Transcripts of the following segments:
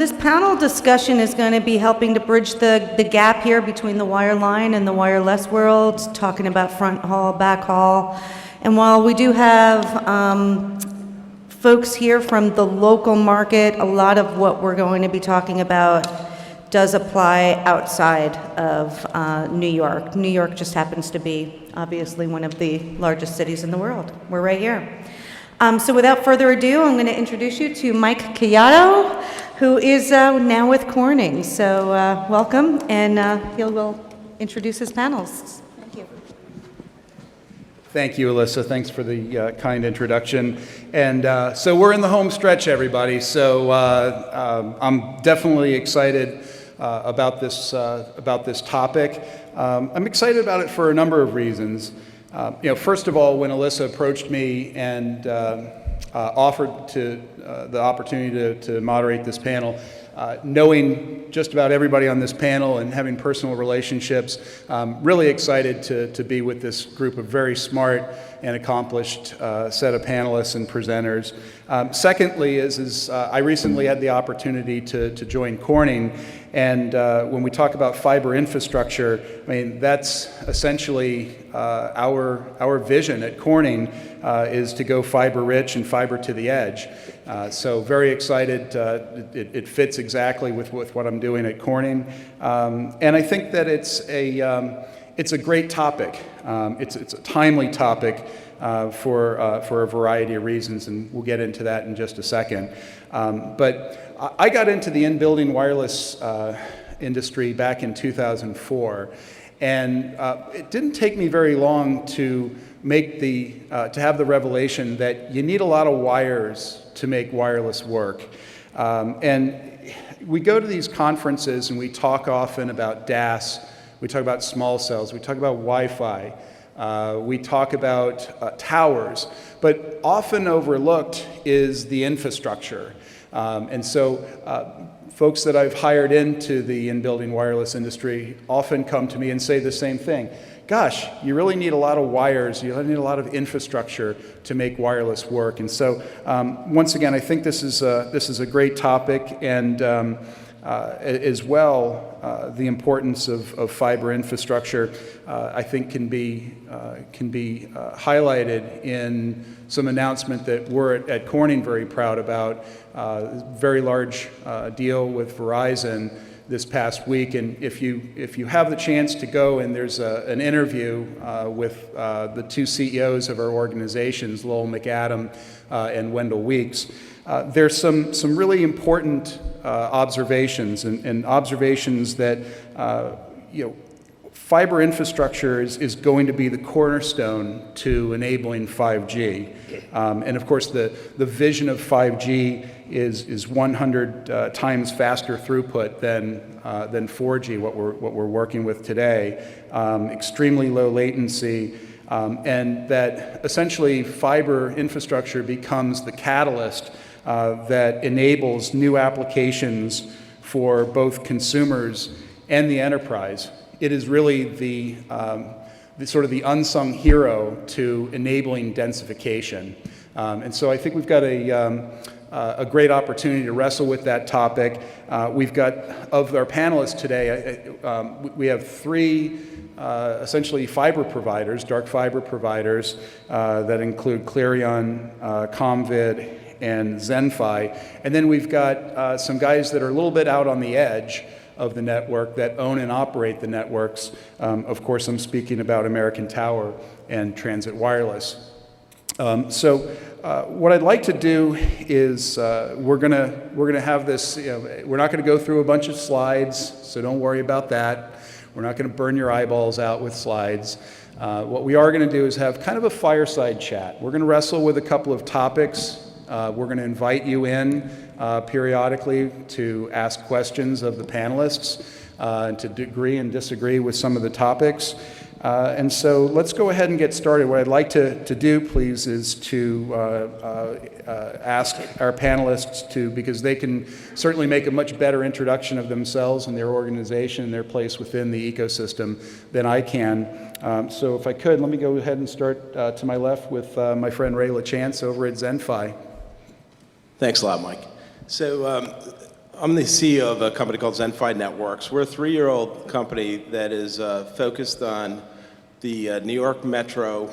This panel discussion is going to be helping to bridge the gap here between the wireline and the wireless world, talking about front haul, back haul. And while we do have folks here from the local market, a lot of what we're going to be talking about does apply outside of New York. New York just happens to be, obviously, one of the largest cities in the world. We're right here. So without further ado, I'm going to introduce you to Mike Collado, who is now with Corning. So welcome, and he will introduce his panelists. Thank you. Thank you, Alyssa. Thanks for the kind introduction. And so we're in the home stretch, everybody. So I'm definitely excited about this topic. I'm excited about it for a number of reasons. First of all, when Alyssa approached me and offered the opportunity to moderate this panel, knowing just about everybody on this panel and having personal relationships, really excited to be with this group of very smart and accomplished set of panelists and presenters. Secondly, I recently had the opportunity to join Corning, and when we talk about fiber infrastructure, I mean, that's essentially our vision at Corning is to go fiber rich and fiber to the edge. So very excited. It fits exactly with what I'm doing at Corning, and I think that it's a great topic. It's a timely topic for a variety of reasons, and we'll get into that in just a second. But I got into the in-building wireless industry back in 2004, and it didn't take me very long to have the revelation that you need a lot of wires to make wireless work. And we go to these conferences and we talk often about DAS, we talk about small cells, we talk about Wi-Fi, we talk about towers, but often overlooked is the infrastructure. And so folks that I've hired into the in-building wireless industry often come to me and say the same thing. Gosh, you really need a lot of wires, you really need a lot of infrastructure to make wireless work. And so once again, I think this is a great topic, and as well, the importance of fiber infrastructure, I think can be highlighted in some announcement that we're at Corning very proud about. Very large deal with Verizon this past week, and if you have the chance to go, and there's an interview with the two CEOs of our organizations, Lowell McAdam and Wendell Weeks, there's some really important observations and observations that fiber infrastructure is going to be the cornerstone to enabling 5G. And of course, the vision of 5G is 100 times faster throughput than 4G, what we're working with today. Extremely low latency, and that essentially fiber infrastructure becomes the catalyst that enables new applications for both consumers and the enterprise. It is really the sort of the unsung hero to enabling densification. And so I think we've got a great opportunity to wrestle with that topic. We've got, of our panelists today, we have three essentially fiber providers, dark fiber providers, that include Cleareon, Comvid, and ZenFi. And then we've got some guys that are a little bit out on the edge of the network that own and operate the networks. Of course, I'm speaking about American Tower and Transit Wireless. So what I'd like to do is we're gonna have this. We're not going to go through a bunch of slides, so don't worry about that. We're not going to burn your eyeballs out with slides. What we are going to do is have kind of a fireside chat. We're going to wrestle with a couple of topics. We're going to invite you in periodically to ask questions of the panelists and to agree and disagree with some of the topics. And so let's go ahead and get started. What I'd like to do, please, is to ask our panelists because they can certainly make a much better introduction of themselves and their organization and their place within the ecosystem than I can. So if I could, let me go ahead and start to my left with my friend Ray LaChance over at ZenFi. Thanks a lot, Mike. So I'm the CEO of a company called ZenFi Networks. We're a 3-year-old company that is focused on the New York Metro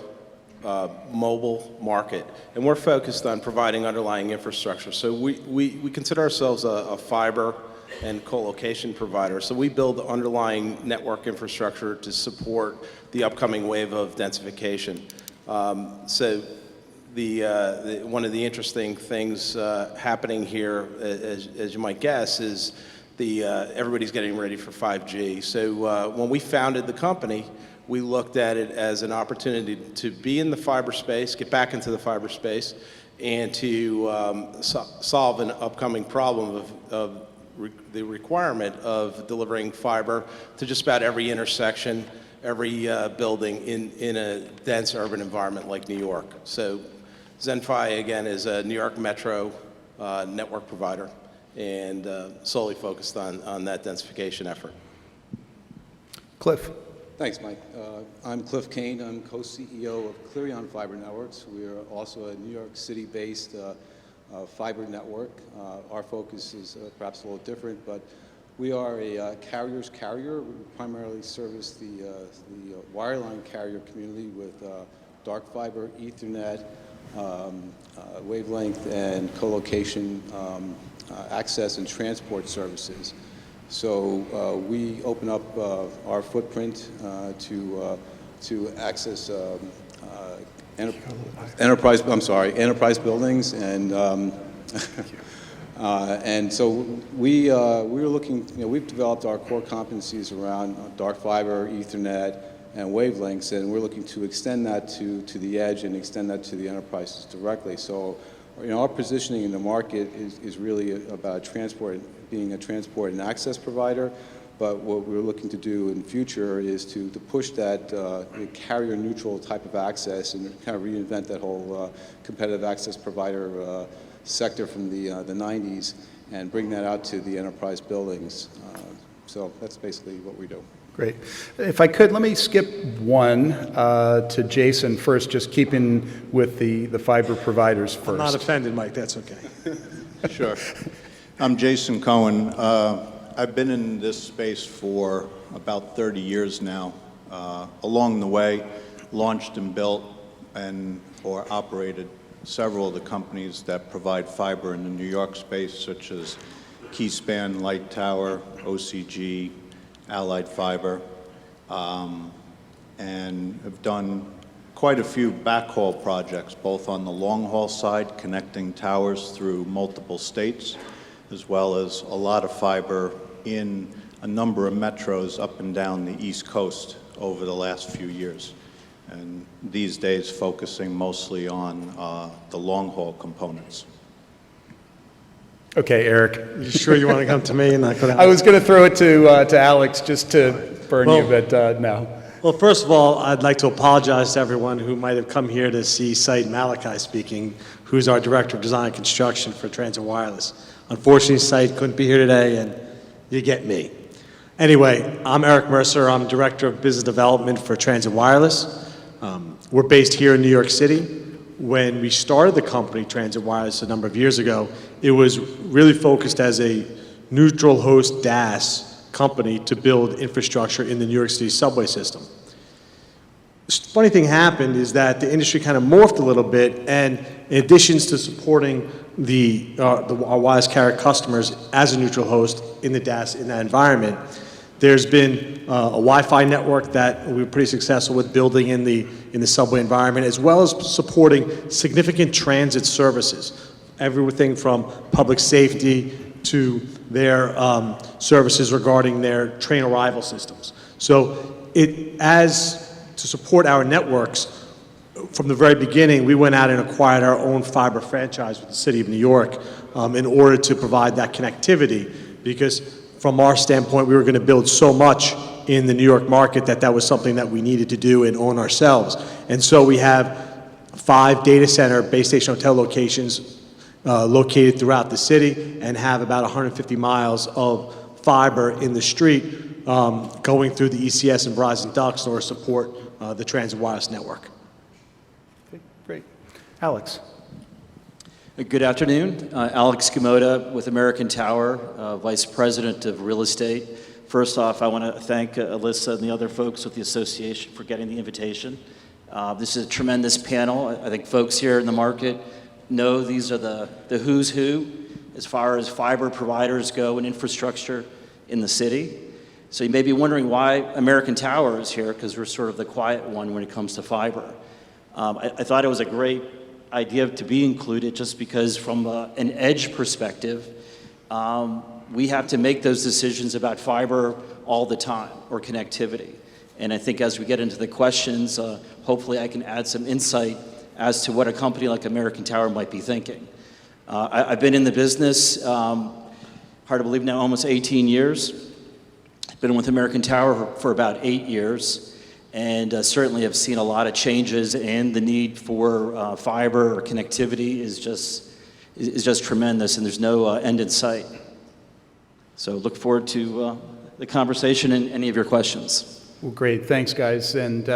mobile market, and we're focused on providing underlying infrastructure. So we consider ourselves a fiber and co-location provider. So we build underlying network infrastructure to support the upcoming wave of densification. So one of the interesting things happening here, as you might guess, is everybody's getting ready for 5G. So when we founded the company, we looked at it as an opportunity to be in the fiber space, get back into the fiber space, and to solve an upcoming problem of the requirement of delivering fiber to just about every intersection, every building in a dense urban environment like New York. So ZenFi, again, is a New York Metro network provider and solely focused on that densification effort. Cliff. Thanks, Mike. I'm Cliff Kane. I'm co-CEO of Cleareon Fiber Networks. We are also a New York City-based fiber network. Our focus is perhaps a little different, but we are a carrier's carrier. We primarily service the wireline carrier community with dark fiber, Ethernet, wavelength, and co-location access and transport services. So we open up our footprint to access enterprise buildings, and so we were looking. We've developed our core competencies around dark fiber, Ethernet, and wavelengths, and we're looking to extend that to the edge and extend that to the enterprises directly. So, our positioning in the market is really about being a transport and access provider. But what we're looking to do in the future is to push that carrier-neutral type of access and kind of reinvent that whole competitive access provider sector from the 90s and bring that out to the enterprise buildings. So that's basically what we do. Great. If I could, let me skip one to Jason first, just keeping with the fiber providers first. I'm not offended, Mike. That's okay. Sure. I'm Jason Cohen. I've been in this space for about 30 years now. Along the way, launched and built or operated several of the companies that provide fiber in the New York space, such as Keyspan, Light Tower, OCG, Allied Fiber, and have done quite a few backhaul projects, both on the long-haul side, connecting towers through multiple states, as well as a lot of fiber in a number of metros up and down the East Coast over the last few years. And these days focusing mostly on the long-haul components. Okay, Eric. You sure you want to come to me and not go down? I was going to throw it to Alex just to burn you, but no. Well, first of all, I'd like to apologize to everyone who might have come here to see Syed Malachi speaking, who's our Director of Design and Construction for Transit Wireless. Unfortunately, Syed couldn't be here today, and you get me. Anyway, I'm Eric Mercer. I'm Director of Business Development for Transit Wireless. We're based here in New York City. When we started the company, Transit Wireless, a number of years ago, it was really focused as a neutral host DAS company to build infrastructure in the New York City subway system. Funny thing happened is that the industry kind of morphed a little bit, and in addition to supporting our wireless carrier customers as a neutral host in the DAS in that environment, there's been a Wi-Fi network that we were pretty successful with building in the subway environment, as well as supporting significant transit services, everything from public safety to their services regarding their train arrival systems. So to support our networks, from the very beginning, we went out and acquired our own fiber franchise with the City of New York in order to provide that connectivity, because from our standpoint, we were going to build so much in the New York market that was something that we needed to do and own ourselves. And so we have 5 data center base station hotel locations located throughout the city and have about 150 miles of fiber in the street going through the ECS and Verizon ducts in order to support the transit wireless network. Okay, great. Alex. Good afternoon. Alex Gamota with American Tower, Vice President of Real Estate. First off, I want to thank Alyssa and the other folks with the association for getting the invitation. This is a tremendous panel. I think folks here in the market know these are the who's who as far as fiber providers go and infrastructure in the city. So you may be wondering why American Tower is here, because we're sort of the quiet one when it comes to fiber. I thought it was a great idea to be included just because from an edge perspective, we have to make those decisions about fiber all the time, or connectivity. And I think as we get into the questions, hopefully I can add some insight as to what a company like American Tower might be thinking. I've been in the business, hard to believe now, almost 18 years. Been with American Tower for about 8 years, and certainly have seen a lot of changes, and the need for fiber or connectivity is just tremendous, and there's no end in sight. So look forward to the conversation and any of your questions. Well, great. Thanks, guys. And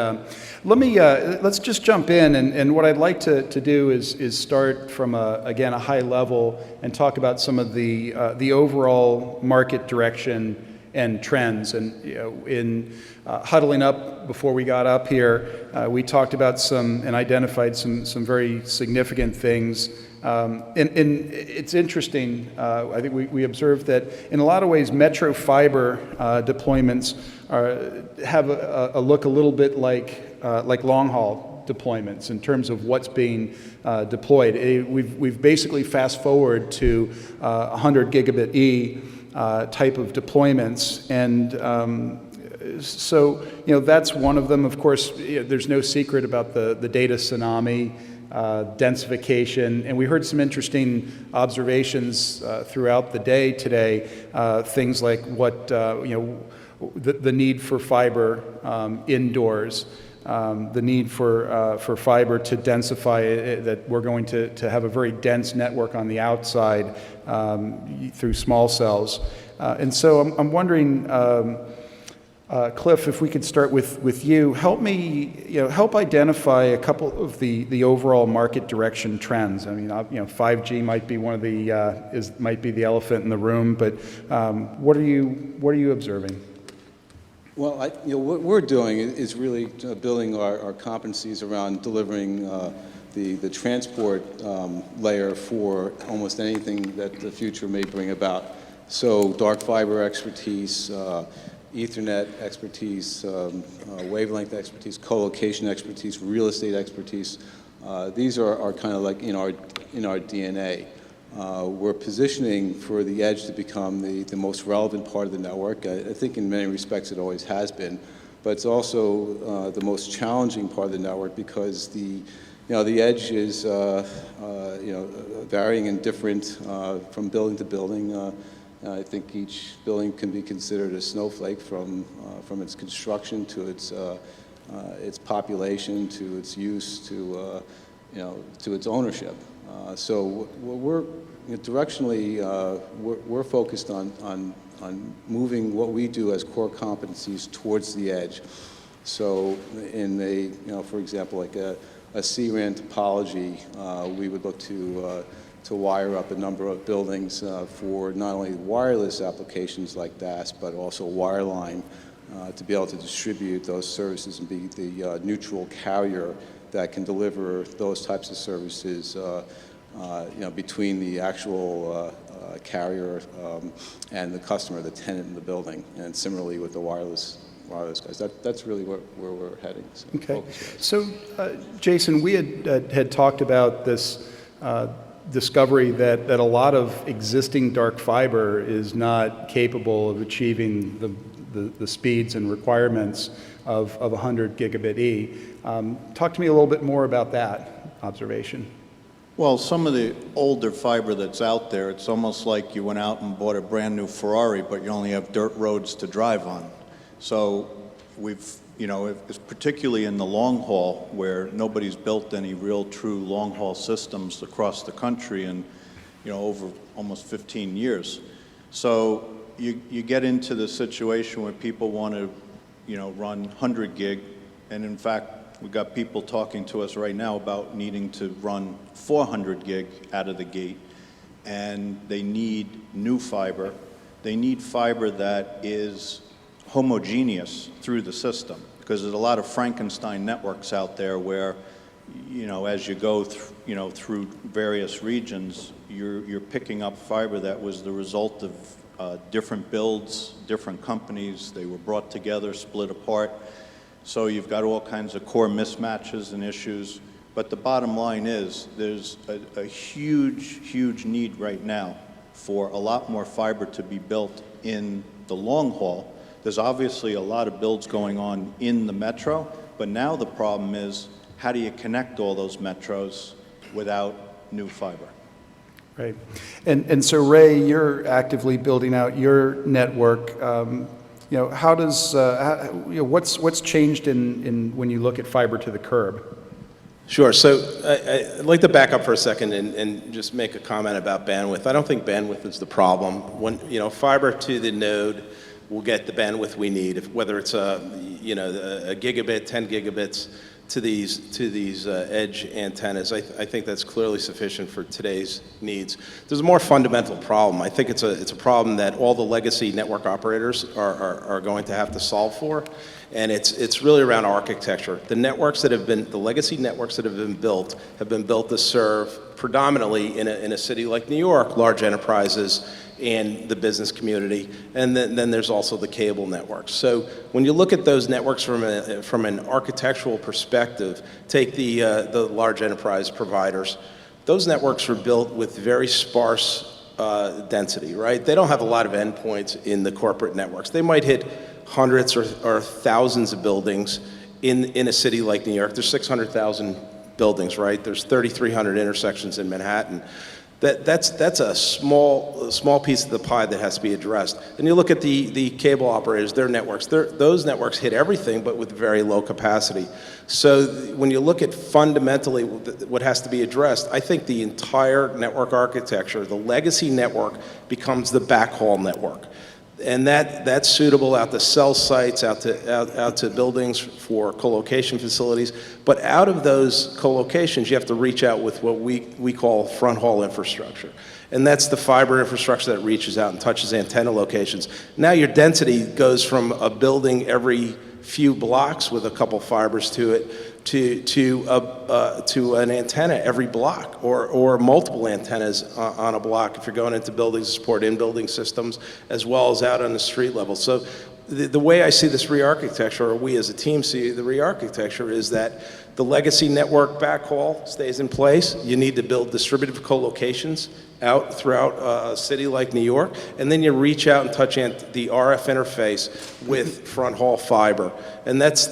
let's just jump in. And what I'd like to do is start from, again, a high level and talk about some of the overall market direction and trends. And in huddling up before we got up here, we talked about and identified some very significant things. And it's interesting, I think we observed that in a lot of ways metro fiber deployments have a look a little bit like long haul deployments in terms of what's being deployed. We've basically fast forward to 100 gigabit E type of deployments, and so that's one of them. Of course, there's no secret about the data tsunami, densification, and we heard some interesting observations throughout the day today. Things like what the need for fiber indoors, the need for fiber to densify, that we're going to have a very dense network on the outside through small cells. And so I'm wondering, Cliff, if we could start with you, help identify a couple of the overall market direction trends. I mean, 5G might be one of might be the elephant in the room, but what are you observing? Well, what we're doing is really building our competencies around delivering the transport layer for almost anything that the future may bring about. So dark fiber expertise, Ethernet expertise, wavelength expertise, co-location expertise, real estate expertise. These are kind of like in our DNA. We're positioning for the edge to become the most relevant part of the network. I think in many respects it always has been, but it's also the most challenging part of the network because the edge is varying and different from building to building. I think each building can be considered a snowflake from its construction to its population to its use to its ownership. So we're directionally we're focused on moving what we do as core competencies towards the edge. So in for example, like a CRAN topology, we would look to wire up a number of buildings for not only wireless applications like DAS, but also wireline to be able to distribute those services and be the neutral carrier that can deliver those types of services between the actual carrier and the customer, the tenant in the building, and similarly with the wireless guys. That's really where we're heading. So okay. So, Jason, we had talked about this discovery that a lot of existing dark fiber is not capable of achieving the speeds and requirements of 100 gigabit E. Talk to me a little bit more about that observation. Well, some of the older fiber that's out there, it's almost like you went out and bought a brand new Ferrari, but you only have dirt roads to drive on. So it's particularly in the long haul where nobody's built any real true long haul systems across the country in, over almost 15 years. So you get into the situation where people want to, run 100 gig, and in fact, We've got people talking to us right now about needing to run 400 gig out of the gate, and they need new fiber. They need fiber that is homogeneous through the system, because there's a lot of Frankenstein networks out there where, as you go through various regions, you're picking up fiber that was the result of different builds, different companies. They were brought together, split apart. So you've got all kinds of core mismatches and issues. But the bottom line is there's a huge, huge need right now for a lot more fiber to be built in the long haul. There's obviously a lot of builds going on in the metro, but now the problem is, how do you connect all those metros without new fiber? Right. And so, Ray, you're actively building out your network. How does, what's changed in when you look at fiber to the curb? Sure. So I'd like to back up for a second and just make a comment about bandwidth. I don't think bandwidth is the problem. When, fiber to the node will get the bandwidth we need, whether it's a gigabit, 10 gigabits to these edge antennas. I think that's clearly sufficient for today's needs. There's a more fundamental problem. I think it's a problem that all the legacy network operators are going to have to solve for, and it's really around architecture. The legacy networks that have been built to serve predominantly in a city like New York, large enterprises and the business community, and then there's also the cable networks. So when you look at those networks from an architectural perspective, take the large enterprise providers, those networks were built with very sparse density, right? They don't have a lot of endpoints in the corporate networks. They might hit hundreds or thousands of buildings in a city like New York. There's 600,000 buildings, right? There's 3,300 intersections in Manhattan. That's a small piece of the pie that has to be addressed. And you look at the cable operators, their networks. Those networks hit everything, but with very low capacity. So when you look at fundamentally what has to be addressed, I think the entire network architecture, the legacy network, becomes the backhaul network. And that's suitable out to cell sites, out to buildings for co-location facilities. But out of those co-locations, you have to reach out with what we call front haul infrastructure. And that's the fiber infrastructure that reaches out and touches antenna locations. Now your density goes from a building every few blocks with a couple fibers to it to an antenna every block, or multiple antennas on a block if you're going into buildings to support in-building systems as well as out on the street level. So the way I see this re-architecture, or we as a team see the re-architecture, is that the legacy network backhaul stays in place. You need to build distributive co-locations out throughout a city like New York, and then you reach out and touch the RF interface with front haul fiber. And that's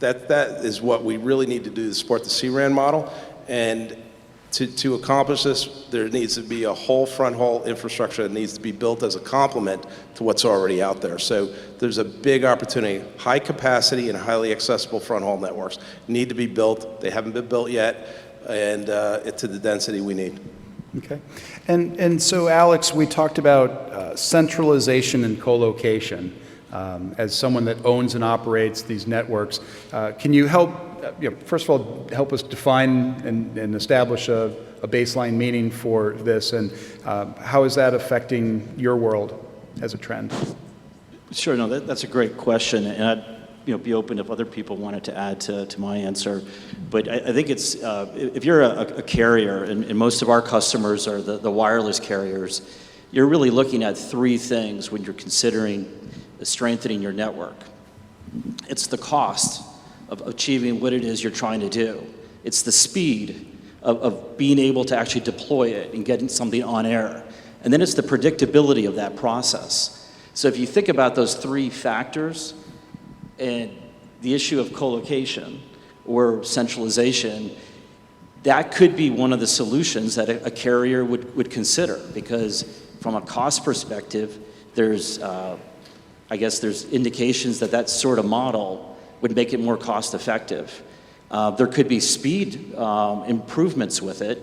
that is what we really need to do to support the CRAN model. And to accomplish this, there needs to be a whole front haul infrastructure that needs to be built as a complement to what's already out there. So there's a big opportunity. High capacity and highly accessible front haul networks need to be built. They haven't been built yet, and to the density we need. Okay. And so, Alex, we talked about centralization and co-location. As someone that owns and operates these networks, can you help, first of all, help us define and establish a baseline meaning for this, and how is that affecting your world as a trend? Sure, no, that's a great question, and I'd be open if other people wanted to add to my answer. But I think it's, if you're a carrier, and most of our customers are the wireless carriers, you're really looking at three things when you're considering strengthening your network. It's the cost of achieving what it is you're trying to do. It's the speed of being able to actually deploy it and getting something on air. And then it's the predictability of that process. So if you think about those three factors and the issue of co-location or centralization, that could be one of the solutions that a carrier would consider, because from a cost perspective, there's indications that sort of model would make it more cost effective. There could be speed improvements with it.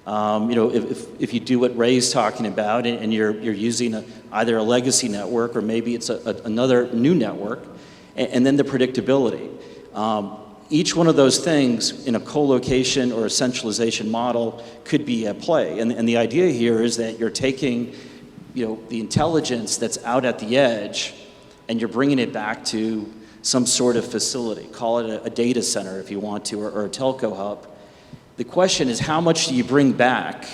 If you do what Ray's talking about and you're using either a legacy network or maybe it's another new network, and then the predictability. Each one of those things in a co-location or a centralization model could be at play. And the idea here is that you're taking, the intelligence that's out at the edge and you're bringing it back to some sort of facility. Call it a data center if you want to, or a telco hub. The question is, how much do you bring back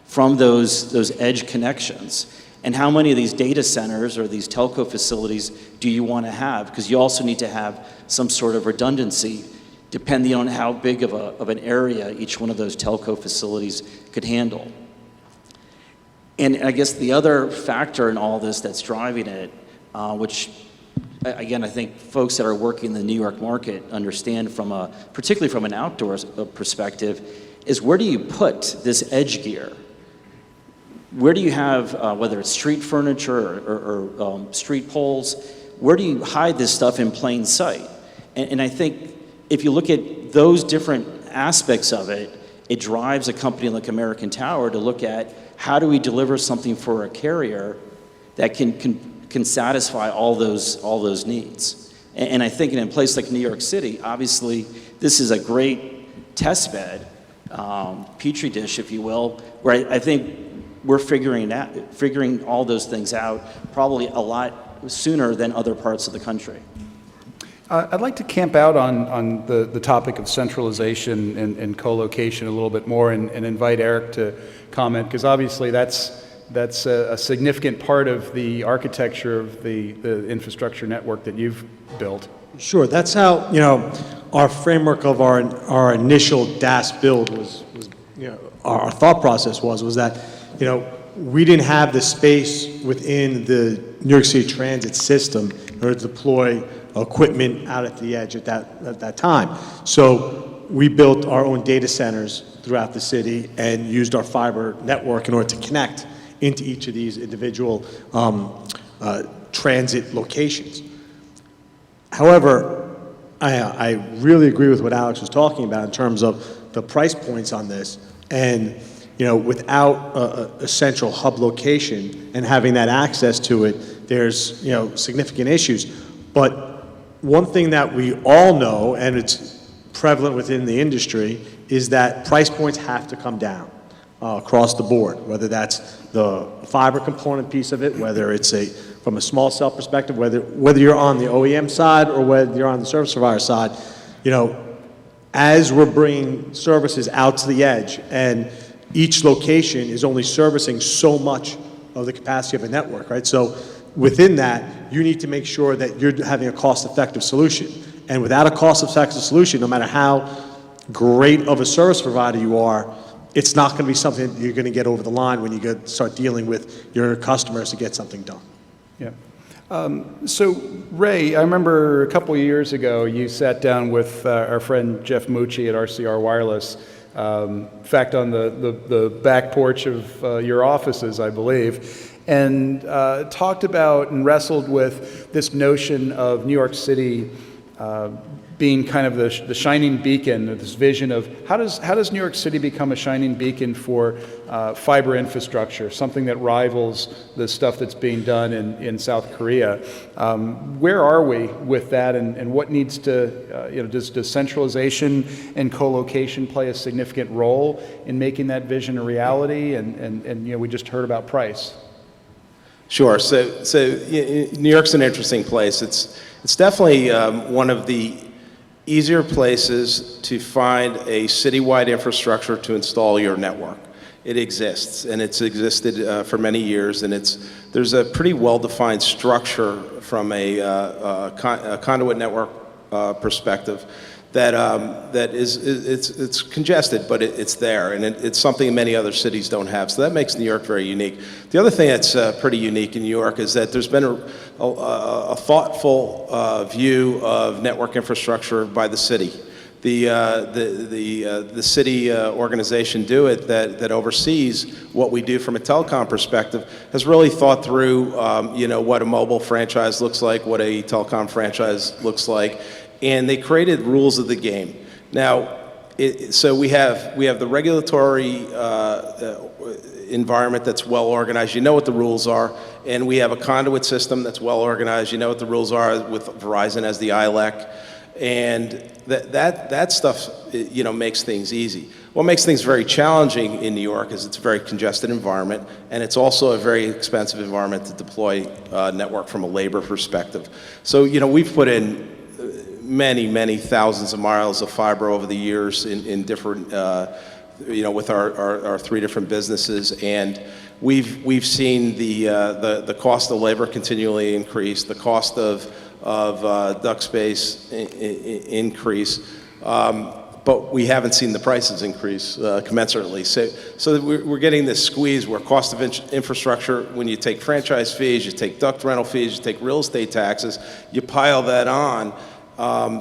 from those edge connections? And how many of these data centers or these telco facilities do you want to have? Because you also need to have some sort of redundancy depending on how big of an area each one of those telco facilities could handle. And I guess the other factor in all this that's driving it, which again, I think folks that are working in the New York market understand particularly from an outdoors perspective, is where do you put this edge gear? Where do you have, whether it's street furniture or street poles, where do you hide this stuff in plain sight? And I think if you look at those different aspects of it, it drives a company like American Tower to look at how do we deliver something for a carrier that can satisfy all those needs. And I think in a place like New York City, obviously, this is a great test bed, petri dish, if you will, where I think we're figuring all those things out probably a lot sooner than other parts of the country. I'd like to camp out on the topic of centralization and co-location a little bit more and invite Eric to comment, because obviously that's a significant part of the architecture of the infrastructure network that you've built. Sure, that's how, our framework of our initial DAS build was our thought process was that, we didn't have the space within the New York City transit system in order to deploy equipment out at the edge at that time. So we built our own data centers throughout the city and used our fiber network in order to connect into each of these individual transit locations. However, I really agree with what Alex was talking about in terms of the price points on this. And without a central hub location and having that access to it, there's significant issues. But one thing that we all know, and it's prevalent within the industry, is that price points have to come down across the board, whether that's the fiber component piece of it, whether it's from a small cell perspective, whether you're on the OEM side or whether you're on the service provider side, as we're bringing services out to the edge and each location is only servicing so much of the capacity of a network, right? So within that, you need to make sure that you're having a cost-effective solution. And without a cost-effective solution, no matter how great of a service provider you are, it's not going to be something that you're going to get over the line when you start dealing with your customers to get something done. Yeah. So, Ray, I remember a couple of years ago, you sat down with our friend Jeff Mucci at RCR Wireless, in fact, on the back porch of your offices, I believe, and talked about and wrestled with this notion of New York City being kind of the shining beacon, this vision of how does New York City become a shining beacon for fiber infrastructure, something that rivals the stuff that's being done in South Korea. Where are we with that, and what needs to, does centralization and co-location play a significant role in making that vision a reality? And we just heard about price. Sure. So New York's an interesting place. It's definitely one of the easier places to find a citywide infrastructure to install your network. It exists, and it's existed for many years, and there's a pretty well-defined structure from a conduit network perspective that it's congested, but it's there, and it's something many other cities don't have. So that makes New York very unique. The other thing that's pretty unique in New York is that there's been a thoughtful view of network infrastructure by the city. The city organization that oversees what we do from a telecom perspective has really thought through what a mobile franchise looks like, what a telecom franchise looks like, and they created rules of the game. Now, so we have the regulatory environment that's well organized. You know what the rules are, and we have a conduit system that's well organized. You know what the rules are with Verizon as the ILEC. And that stuff, makes things easy. What makes things very challenging in New York is it's a very congested environment, and it's also a very expensive environment to deploy network from a labor perspective. So, we've put in many thousands of miles of fiber over the years in different, with our 3 different businesses, and we've seen the cost of labor continually increase, the cost of duct space increase, but we haven't seen the prices increase commensurately. So we're getting this squeeze where cost of infrastructure, when you take franchise fees, you take duct rental fees, you take real estate taxes, you pile that on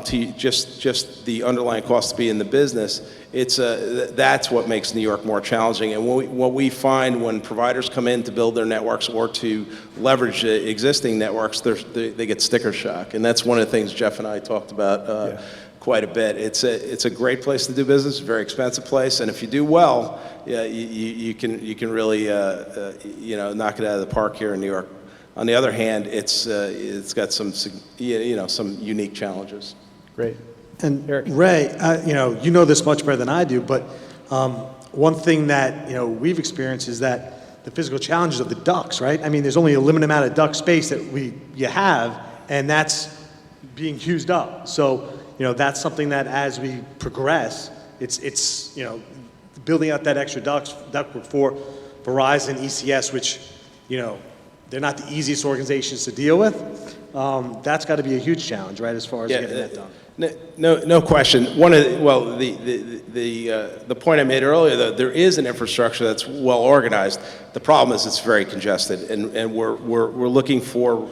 to just the underlying cost to be in the business. That's what makes New York more challenging. And what we find when providers come in to build their networks or to leverage existing networks, they get sticker shock. And that's one of the things Jeff and I talked about quite a bit. It's a great place to do business, a very expensive place, and if you do well, you can really knock it out of the park here in New York. On the other hand, it's got some unique challenges. Great. And Ray, you know this much better than I do, but one thing that we've experienced is that the physical challenges of the ducts, right? I mean, there's only a limited amount of duct space that you have, and that's being used up. So that's something that as we progress, it's building out that extra ductwork for Verizon, ECS, which they're not the easiest organizations to deal with. That's got to be a huge challenge, right, as far as getting that done. No question. The point I made earlier, though, there is an infrastructure that's well organized. The problem is it's very congested, and we're looking for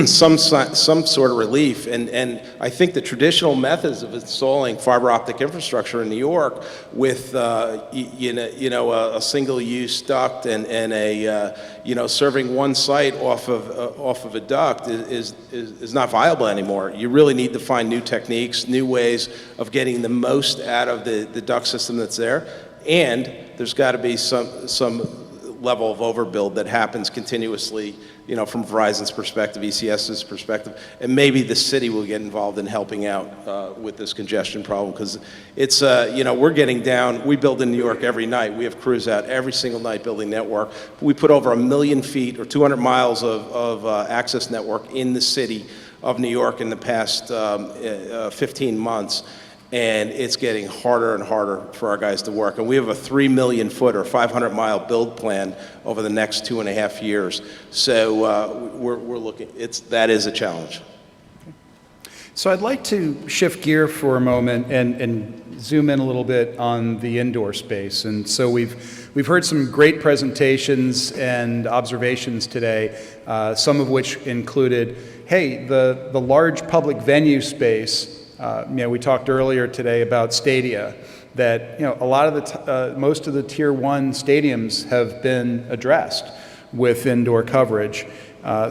some sort of relief. And I think the traditional methods of installing fiber optic infrastructure in New York with a single-use duct and a serving one site off of a duct is not viable anymore. You really need to find new techniques, new ways of getting the most out of the duct system that's there, and there's got to be some level of overbuild that happens continuously, from Verizon's perspective, ECS's perspective, and maybe the city will get involved in helping out with this congestion problem, because it's, we're getting down. We build in New York every night. We have crews out every single night building network. We put over 1 million feet or 200 miles of access network in the city of New York in the past 15 months. And it's getting harder and harder for our guys to work. And we have a 3 million foot or 500 mile build plan over the next 2.5 years. So we're looking, that is a challenge. So I'd like to shift gear for a moment and zoom in a little bit on the indoor space. And so we've heard some great presentations and observations today, some of which included, hey, the large public venue space. We talked earlier today about stadia, that a lot of most of the tier 1 stadiums have been addressed with indoor coverage.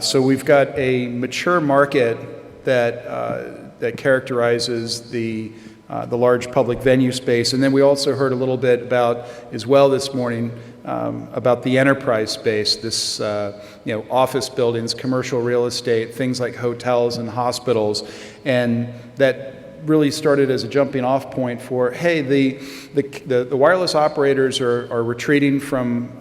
So we've got a mature market that characterizes the large public venue space, and then we also heard a little bit about as well this morning about the enterprise space, this office buildings, commercial real estate, things like hotels and hospitals, and that really started as a jumping off point for, hey, the wireless operators are retreating from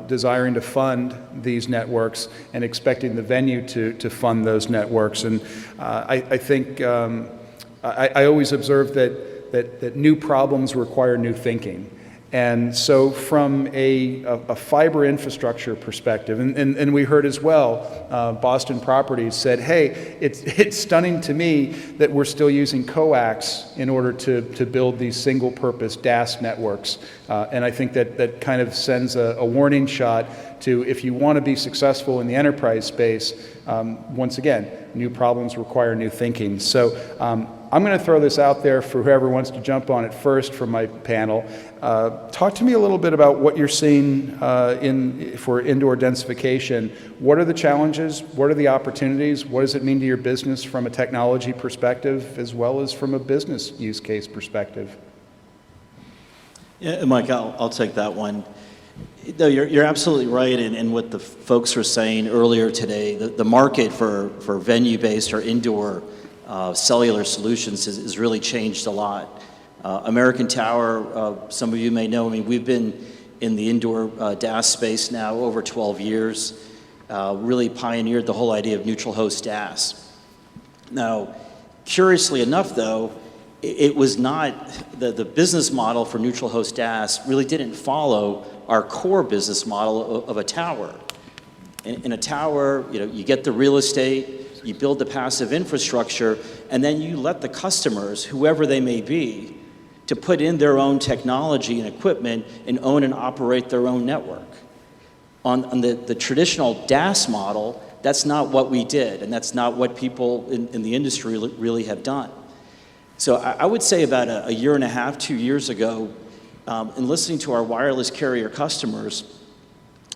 desiring to fund these networks and expecting the venue to fund those networks. And I think I always observe that new problems require new thinking. And so from a fiber infrastructure perspective, and we heard as well, Boston Properties said, hey, it's stunning to me that we're still using coax in order to build these single-purpose DAS networks. And I think that kind of sends a warning shot to, if you want to be successful in the enterprise space, once again, new problems require new thinking. So I'm going to throw this out there for whoever wants to jump on it first from my panel. Talk to me a little bit about what you're seeing for indoor densification. What are the challenges? What are the opportunities? What does it mean to your business from a technology perspective as well as from a business use case perspective? Yeah, Mike, I'll take that one. No, you're absolutely right in what the folks were saying earlier today. The market for venue-based or indoor cellular solutions has really changed a lot. American Tower, some of you may know, I mean, we've been in the indoor DAS space now over 12 years, really pioneered the whole idea of neutral host DAS. Now, curiously enough though, it was not, the business model for neutral host DAS really didn't follow our core business model of a tower. In a tower, you get the real estate, you build the passive infrastructure, and then you let the customers, whoever they may be, to put in their own technology and equipment and own and operate their own network. On the traditional DAS model, that's not what we did, and that's not what people in the industry really have done. So I would say about a year and a half, 2 years ago, in listening to our wireless carrier customers,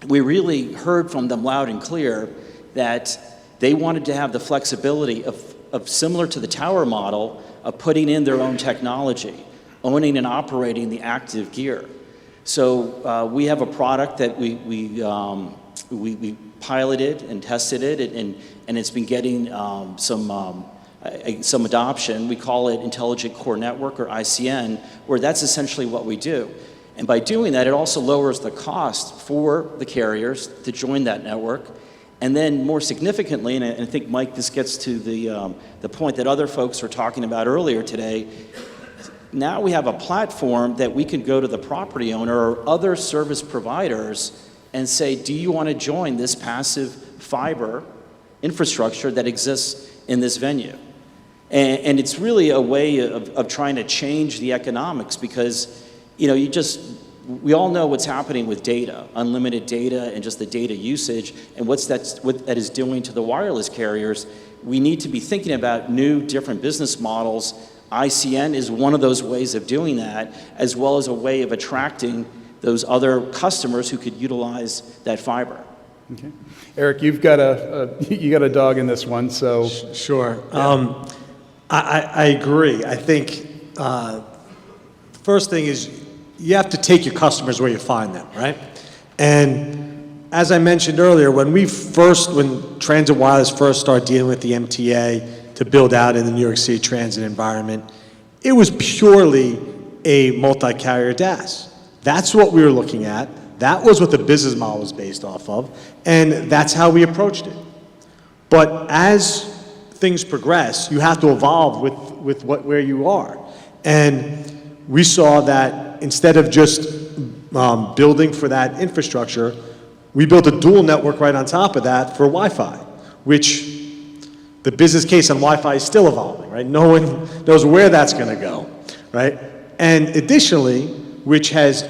we really heard from them loud and clear that they wanted to have the flexibility of similar to the tower model, of putting in their own technology, owning and operating the active gear. So we have a product that we piloted and tested it, and it's been getting some adoption. We call it Intelligent Core Network, or ICN, where that's essentially what we do. And by doing that, it also lowers the cost for the carriers to join that network. And then more significantly, and I think, Mike, this gets to the point that other folks were talking about earlier today, now we have a platform that we can go to the property owner or other service providers and say, do you want to join this passive fiber infrastructure that exists in this venue? And it's really a way of trying to change the economics, because we all know what's happening with data, unlimited data, and just the data usage, and what that is doing to the wireless carriers. We need to be thinking about new, different business models. ICN is one of those ways of doing that, as well as a way of attracting those other customers who could utilize that fiber. Okay. Eric, you've got a dog in this one, so. Sure. Yeah. I agree. I think the first thing is you have to take your customers where you find them, right? And as I mentioned earlier, when Transit Wireless first started dealing with the MTA to build out in the New York City transit environment, it was purely a multi-carrier DAS. That's what we were looking at. That was what the business model was based off of, and that's how we approached it. But as things progress, you have to evolve with where you are. And we saw that instead of just building for that infrastructure, we built a dual network right on top of that for Wi-Fi, which the business case on Wi-Fi is still evolving, right? No one knows where that's going to go, right? And additionally, which has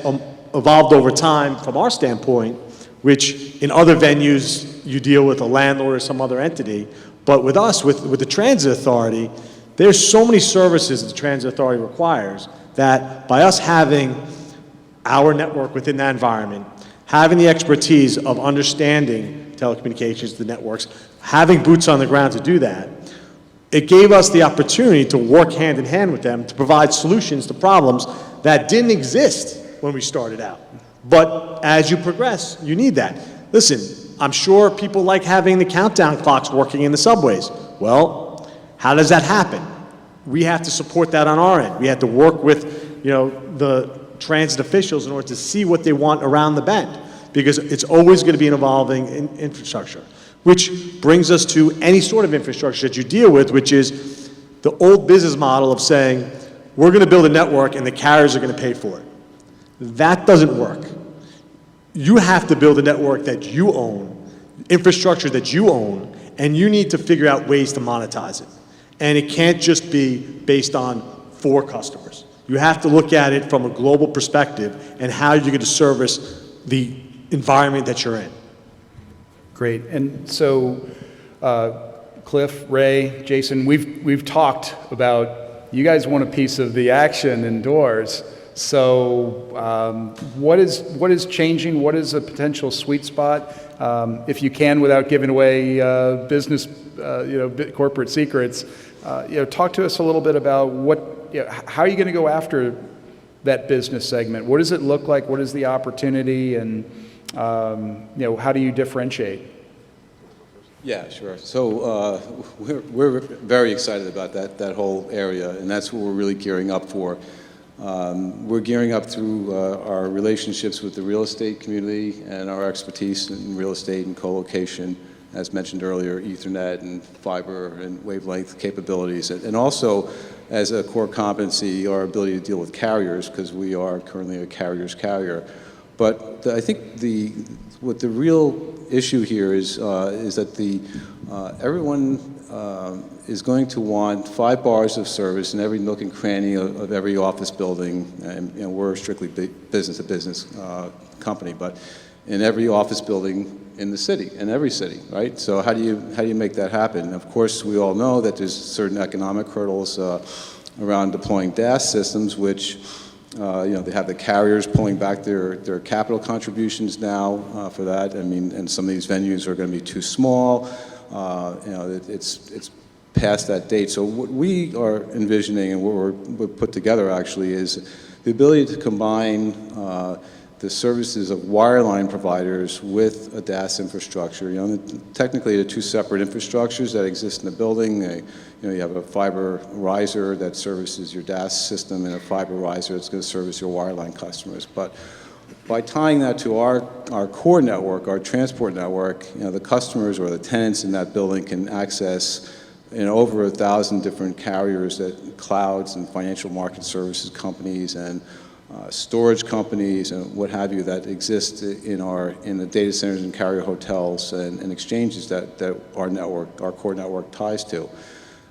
evolved over time from our standpoint, which in other venues you deal with a landlord or some other entity, but with us, with the transit authority, there's so many services that the transit authority requires that by us having our network within that environment, having the expertise of understanding telecommunications, the networks, having boots on the ground to do that, it gave us the opportunity to work hand in hand with them to provide solutions to problems that didn't exist when we started out. But as you progress, you need that. Listen, I'm sure people like having the countdown clocks working in the subways. Well, how does that happen? We have to support that on our end. We have to work with, the transit officials in order to see what they want around the bend, because it's always going to be an evolving infrastructure, which brings us to any sort of infrastructure that you deal with, which is the old business model of saying, we're going to build a network and the carriers are going to pay for it. That doesn't work. You have to build a network that you own, infrastructure that you own, and you need to figure out ways to monetize it. And it can't just be based on 4 customers. You have to look at it from a global perspective and how you're going to service the environment that you're in. Great. And so, Cliff, Ray, Jason, we've talked about, you guys want a piece of the action indoors. So what is changing? What is a potential sweet spot? If you can, without giving away business, corporate secrets, talk to us a little bit about how are you going to go after that business segment? What does it look like? What is the opportunity? And how do you differentiate? Yeah, sure. So we're very excited about that whole area, and that's what we're really gearing up for. We're gearing up through our relationships with the real estate community and our expertise in real estate and co-location, as mentioned earlier, Ethernet and fiber and wavelength capabilities, and also as a core competency, our ability to deal with carriers, because we are currently a carrier's carrier. But I think what the real issue here is that everyone is going to want 5 bars of service in every nook and cranny of every office building, and we're a strictly business-to-business company, but in every office building in the city, in every city, right? So how do you make that happen? Of course, we all know that there's certain economic hurdles around deploying DAS systems, which they have the carriers pulling back their capital contributions now for that. I mean, and some of these venues are going to be too small. It's past that date. So what we are envisioning and what we're put together actually is the ability to combine the services of wireline providers with a DAS infrastructure. Technically, they're 2 separate infrastructures that exist in the building. You have a fiber riser that services your DAS system and a fiber riser that's going to service your wireline customers. But by tying that to our core network, our transport network, the customers or the tenants in that building can access over 1,000 different carriers, that clouds and financial market services companies and storage companies and what have you that exist in the data centers and carrier hotels and exchanges that our core network ties to.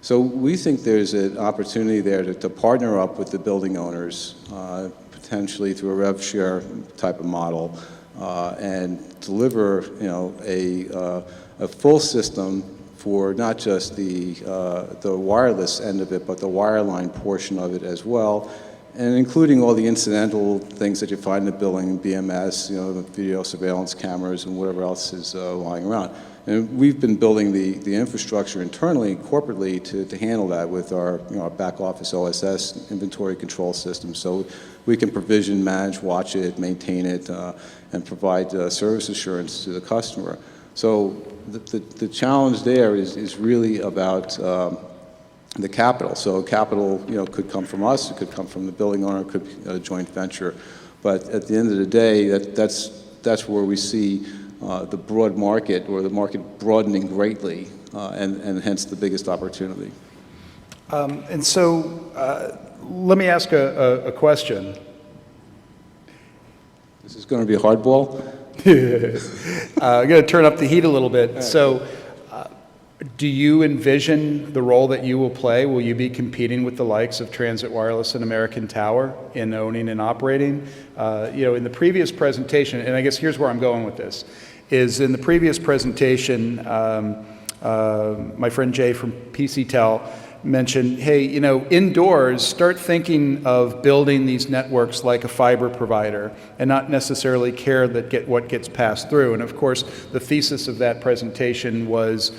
So we think there's an opportunity there to partner up with the building owners, potentially through a rev share type of model, and deliver a full system for not just the wireless end of it, but the wireline portion of it as well, and including all the incidental things that you find in the building, BMS, the video surveillance cameras and whatever else is lying around. And we've been building the infrastructure internally, corporately, to handle that with our back office OSS inventory control system, so we can provision, manage, watch it, maintain it, and provide service assurance to the customer. So the challenge there is really about the capital. So capital, could come from us, it could come from the building owner, it could be a joint venture. But at the end of the day, that's where we see the broad market, or the market broadening greatly, and hence the biggest opportunity. And so let me ask a question. This is going to be a hardball. I'm going to turn up the heat a little bit. So do you envision the role that you will play? Will you be competing with the likes of Transit Wireless and American Tower in owning and operating? In the previous presentation, and I guess here's where I'm going with this, is in the previous presentation, my friend Jay from PCTEL mentioned, hey, indoors, start thinking of building these networks like a fiber provider and not necessarily care what gets passed through. And of course, the thesis of that presentation was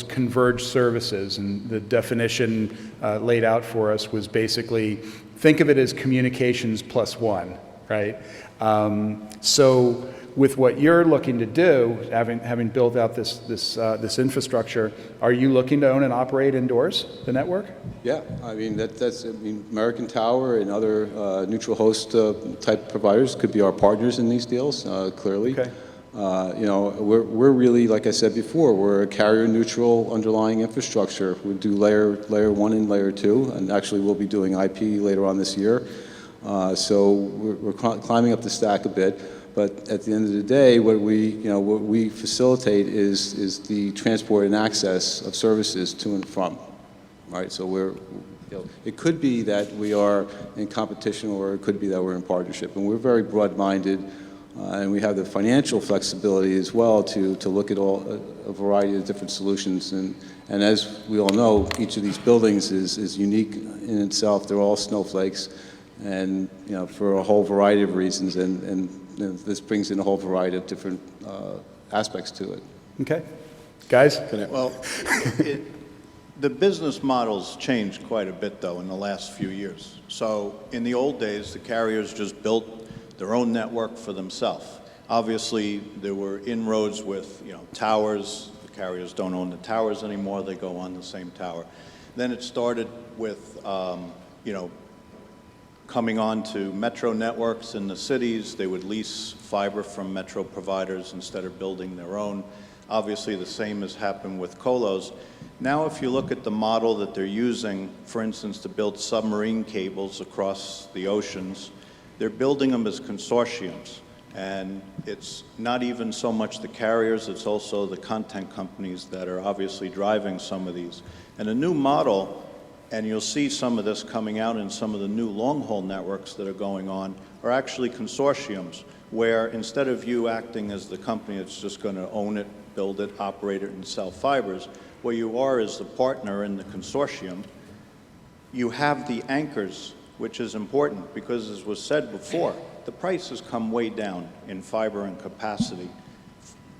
converged services, and the definition laid out for us was basically, think of it as communications plus one, right? So with what you're looking to do, having built out this infrastructure, are you looking to own and operate indoors the network? Yeah, I mean American Tower and other neutral host type providers could be our partners in these deals. Clearly, okay. We're really, like I said before, we're a carrier neutral underlying infrastructure. We do layer 1 and layer 2, and actually we'll be doing IP later on this year. So we're climbing up the stack a bit. But at the end of the day, what we facilitate is the transport and access of services to and from, right? So it could be that we are in competition, or it could be that we're in partnership, and we're very broad-minded, and we have the financial flexibility as well to look at a variety of different solutions. And as we all know, each of these buildings is unique in itself. They're all snowflakes, and for a whole variety of reasons, and this brings in a whole variety of different aspects to it. Okay. Guys? Well, the business model's changed quite a bit, though, in the last few years. So in the old days, the carriers just built their own network for themselves. Obviously, there were inroads with towers, the carriers don't own the towers anymore, they go on the same tower. Then it started with, coming on to metro networks in the cities. They would lease fiber from metro providers instead of building their own. Obviously, the same has happened with colos. Now, if you look at the model that they're using, for instance, to build submarine cables across the oceans, they're building them as consortiums. And it's not even so much the carriers, it's also the content companies that are obviously driving some of these. And a new model, and you'll see some of this coming out in some of the new long-haul networks that are going on, are actually consortiums, where instead of you acting as the company that's just going to own it, build it, operate it, and sell fibers, where you are as the partner in the consortium, you have the anchors, which is important because, as was said before, the price has come way down in fiber and capacity.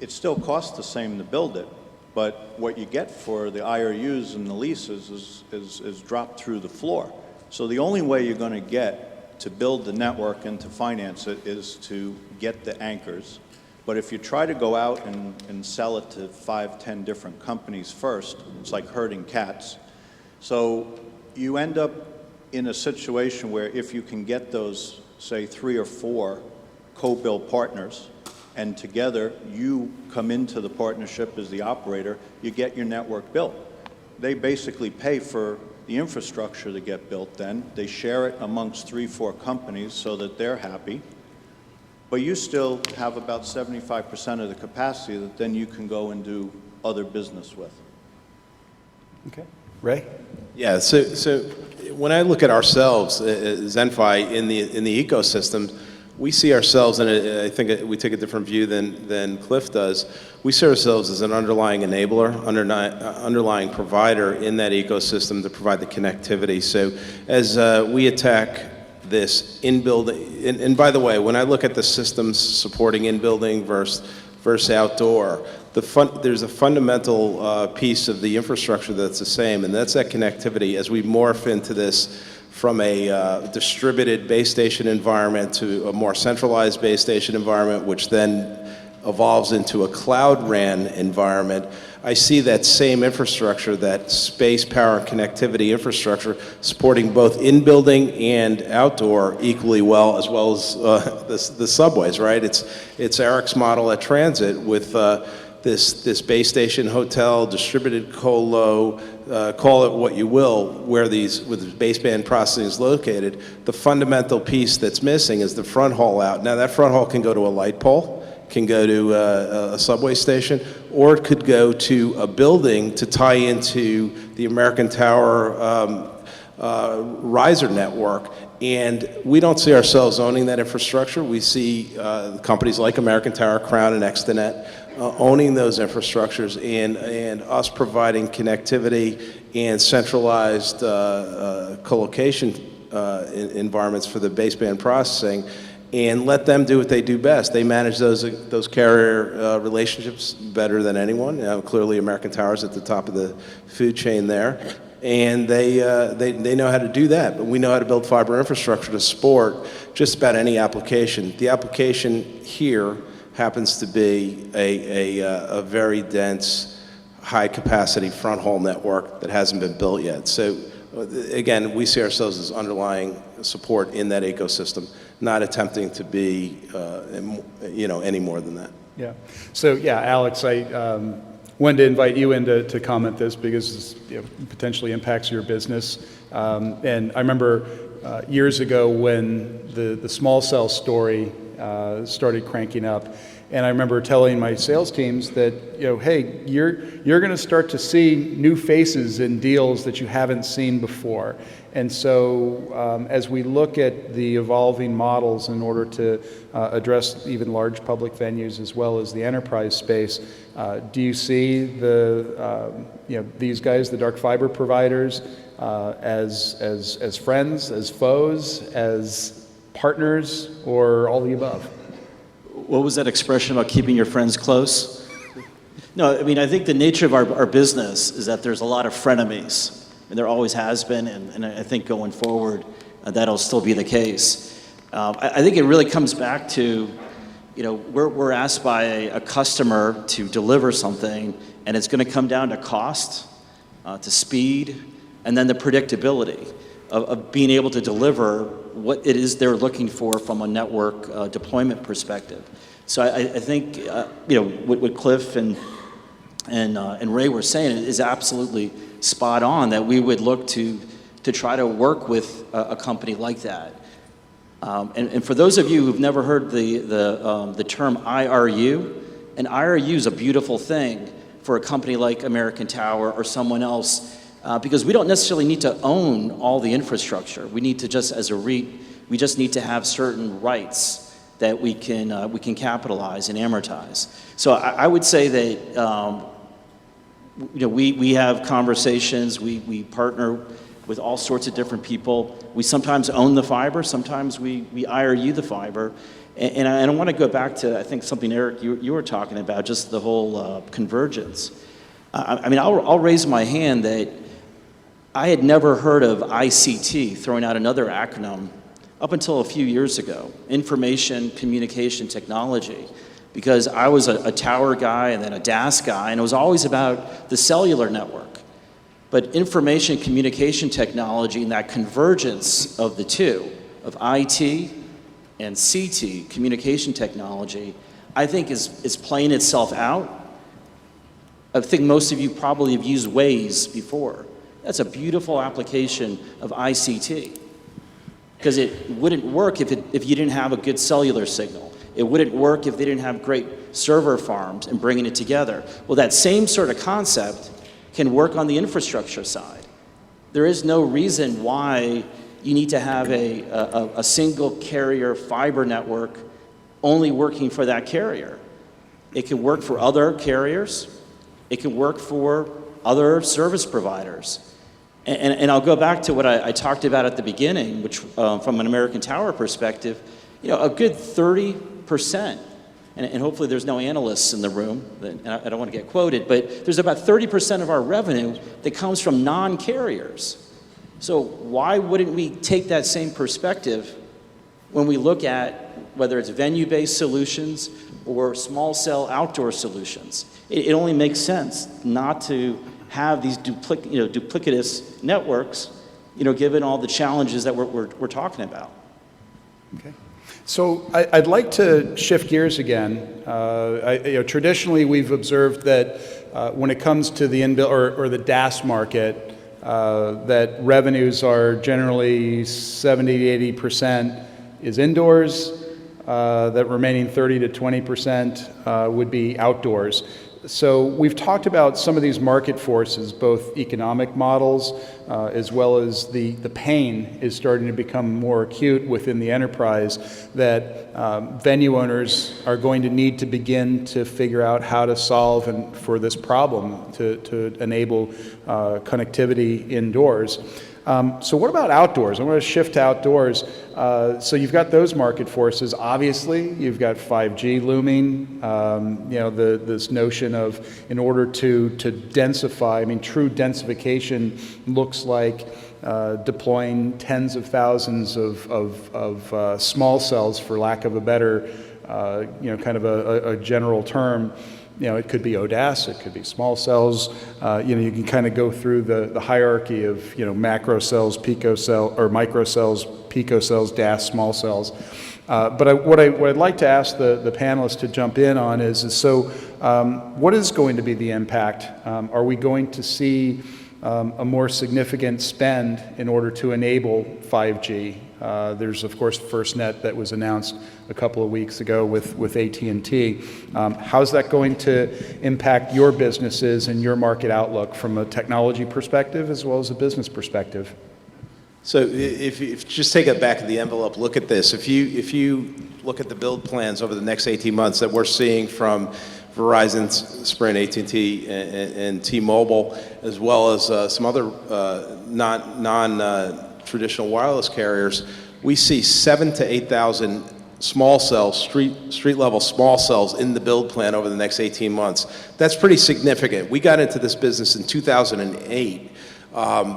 It still costs the same to build it, but what you get for the IRUs and the leases is dropped through the floor. So the only way you're going to get to build the network and to finance it is to get the anchors. But if you try to go out and sell it to 5, 10 different companies first, it's like herding cats. So you end up in a situation where if you can get those, say, 3 or 4 co-build partners, and together you come into the partnership as the operator, you get your network built. They basically pay for the infrastructure to get built then. They share it amongst 3, 4 companies so that they're happy. But you still have about 75% of the capacity that then you can go and do other business with. Okay. Ray? Yeah, so when I look at ourselves, ZenFi, in the ecosystem, we see ourselves, and I think we take a different view than Cliff does. We see ourselves as an underlying enabler, underlying provider in that ecosystem to provide the connectivity. So as we attack this in-building, and by the way, when I look at the systems supporting in-building versus outdoor, there's a fundamental piece of the infrastructure that's the same, and that's that connectivity. As we morph into this from a distributed base station environment to a more centralized base station environment, which then evolves into a cloud RAN environment, I see that same infrastructure, that space, power, and connectivity infrastructure supporting both in-building and outdoor equally well as the subways, right? It's Eric's model at Transit with this base station hotel, distributed colo, call it what you will, where with baseband processing is located. The fundamental piece that's missing is the front haul out. Now that front haul can go to a light pole, can go to a subway station, or it could go to a building to tie into the American Tower riser network. And we don't see ourselves owning that infrastructure. We see companies like American Tower, Crown, and Extenet owning those infrastructures and us providing connectivity and centralized co-location environments for the baseband processing, and let them do what they do best. They manage those carrier relationships better than anyone. Clearly, American Tower is at the top of the food chain there, and they know how to do that. But we know how to build fiber infrastructure to support just about any application. The application here happens to be a very dense, high-capacity front haul network that hasn't been built yet. So, again, we see ourselves as underlying support in that ecosystem, not attempting to be, any more than that. Yeah. So, yeah, Alex, I wanted to invite you in to comment this because this potentially impacts your business. And I remember years ago when the small cell story started cranking up, and I remember telling my sales teams that, hey, you're going to start to see new faces in deals that you haven't seen before. And so as we look at the evolving models in order to address even large public venues as well as the enterprise space, do you see these guys, the dark fiber providers, as friends, as foes, as partners, or all the above? What was that expression about keeping your friends close? No, I mean, I think the nature of our business is that there's a lot of frenemies, and there always has been, and I think going forward, that'll still be the case. I think it really comes back to we're asked by a customer to deliver something, and it's going to come down to cost, to speed, and then the predictability of being able to deliver what it is they're looking for from a network deployment perspective. So I think what Cliff and Ray were saying is absolutely spot on, that we would look to try to work with a company like that. And for those of you who've never heard the term IRU, an IRU is a beautiful thing for a company like American Tower or someone else, because we don't necessarily need to own all the infrastructure. We need to just, as a REIT, we just need to have certain rights that we can capitalize and amortize. So I would say that we have conversations, we partner with all sorts of different people. We sometimes own the fiber, sometimes we IRU the fiber. And I want to go back to, I think, something, Eric, you were talking about, just the whole convergence. I mean, I'll raise my hand that I had never heard of ICT, throwing out another acronym, up until a few years ago, Information Communication Technology, because I was a tower guy and then a DAS guy, and it was always about the cellular network. But information communication technology and that convergence of the two, of IT and CT, communication technology, I think is playing itself out. I think most of you probably have used Waze before. That's a beautiful application of ICT, because it wouldn't work if you didn't have a good cellular signal. It wouldn't work if they didn't have great server farms and bringing it together. Well, that same sort of concept can work on the infrastructure side. There is no reason why you need to have a single carrier fiber network only working for that carrier. It can work for other carriers. It can work for other service providers. And I'll go back to what I talked about at the beginning, which from an American Tower perspective, a good 30%, and hopefully there's no analysts in the room, and I don't want to get quoted, but there's about 30% of our revenue that comes from non-carriers. So why wouldn't we take that same perspective when we look at whether it's venue-based solutions or small cell outdoor solutions? It only makes sense not to have these duplicitous networks, given all the challenges that we're talking about. Okay. So I'd like to shift gears again. Traditionally, we've observed that when it comes to the inbuilt or the DAS market, that revenues are generally 70 to 80% is indoors, that remaining 30 to 20% would be outdoors. So we've talked about some of these market forces, both economic models as well as the pain is starting to become more acute within the enterprise, that venue owners are going to need to begin to figure out how to solve for this problem to enable connectivity indoors. So what about outdoors? I'm going to shift to outdoors. So you've got those market forces. Obviously, you've got 5G looming. This notion of, in order to densify, true densification looks like deploying tens of thousands of small cells, for lack of a better, kind of a general term. It could be ODAS, it could be small cells. You can kind of go through the hierarchy of, macro cells, picocell, or microcells, picocells, DAS, small cells. But what I'd like to ask the panelists to jump in on is what is going to be the impact? Are we going to see a more significant spend in order to enable 5G? There's, of course, FirstNet that was announced a couple of weeks ago with AT&T. How's that going to impact your businesses and your market outlook from a technology perspective as well as a business perspective? So if you just take it back of the envelope, look at this. If you look at the build plans over the next 18 months that we're seeing from Verizon, Sprint, AT&T, and T-Mobile, as well as some other non-traditional wireless carriers, we see 7,000 to 8,000 small cells, street level small cells in the build plan over the next 18 months. That's pretty significant. We got into this business in 2008,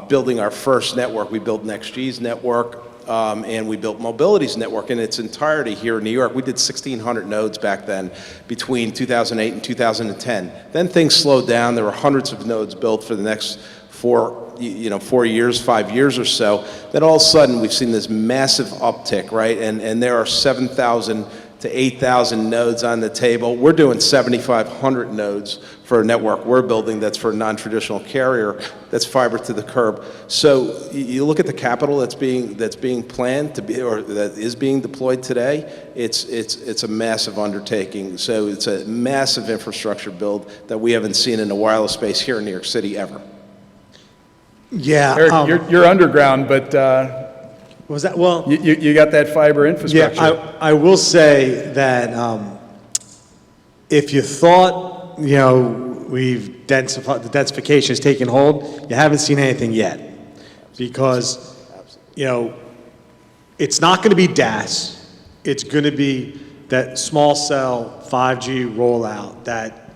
building our first network. We built NextG's network. and we built Mobility's network in its entirety here in New York. We did 1,600 nodes back then between 2008 and 2010. Then things slowed down. There were hundreds of nodes built for the next 4 years, 5 years or so. Then all of a sudden, we've seen this massive uptick, right? And there are 7,000 to 8,000 nodes on the table. We're doing 7,500 nodes for a network we're building that's for a non-traditional carrier, that's fiber to the curb. So you look at the capital that's being planned to be, or that is being deployed today, it's a massive undertaking. So it's a massive infrastructure build that we haven't seen in the wireless space here in New York City ever. Yeah. Eric, you're underground, but Was that, well, you got that fiber infrastructure. yeah, I will say that if you thought, the densification has taken hold, you haven't seen anything yet. Because, it's not going to be DAS. It's going to be that small cell 5G rollout that,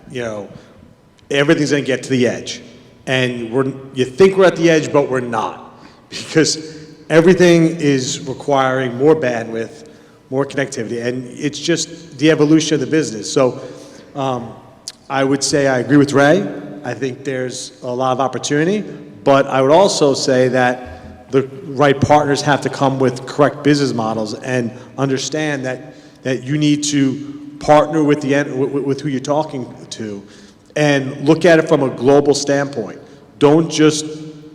everything's going to get to the edge. And you think we're at the edge, but we're not. Because everything is requiring more bandwidth, more connectivity, and it's just the evolution of the business. So I would say I agree with Ray. I think there's a lot of opportunity, but I would also say that the right partners have to come with correct business models and understand that you need to partner with with who you're talking to and look at it from a global standpoint. Don't just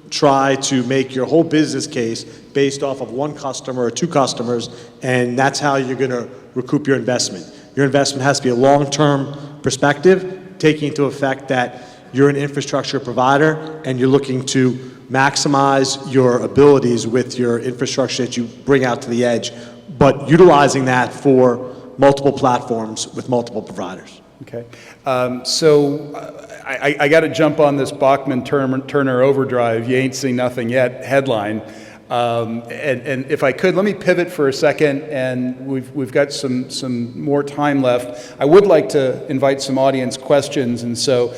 try to make your whole business case based off of one customer or two customers, and that's how you're going to recoup your investment. Your investment has to be a long-term perspective, taking into effect that you're an infrastructure provider and you're looking to maximize your abilities with your infrastructure that you bring out to the edge, but utilizing that for multiple platforms with multiple providers. Okay. I got to jump on this Bachman-Turner overdrive, you ain't seen nothing yet headline. And if I could, let me pivot for a second, and we've got some more time left. I would like to invite some audience questions, and so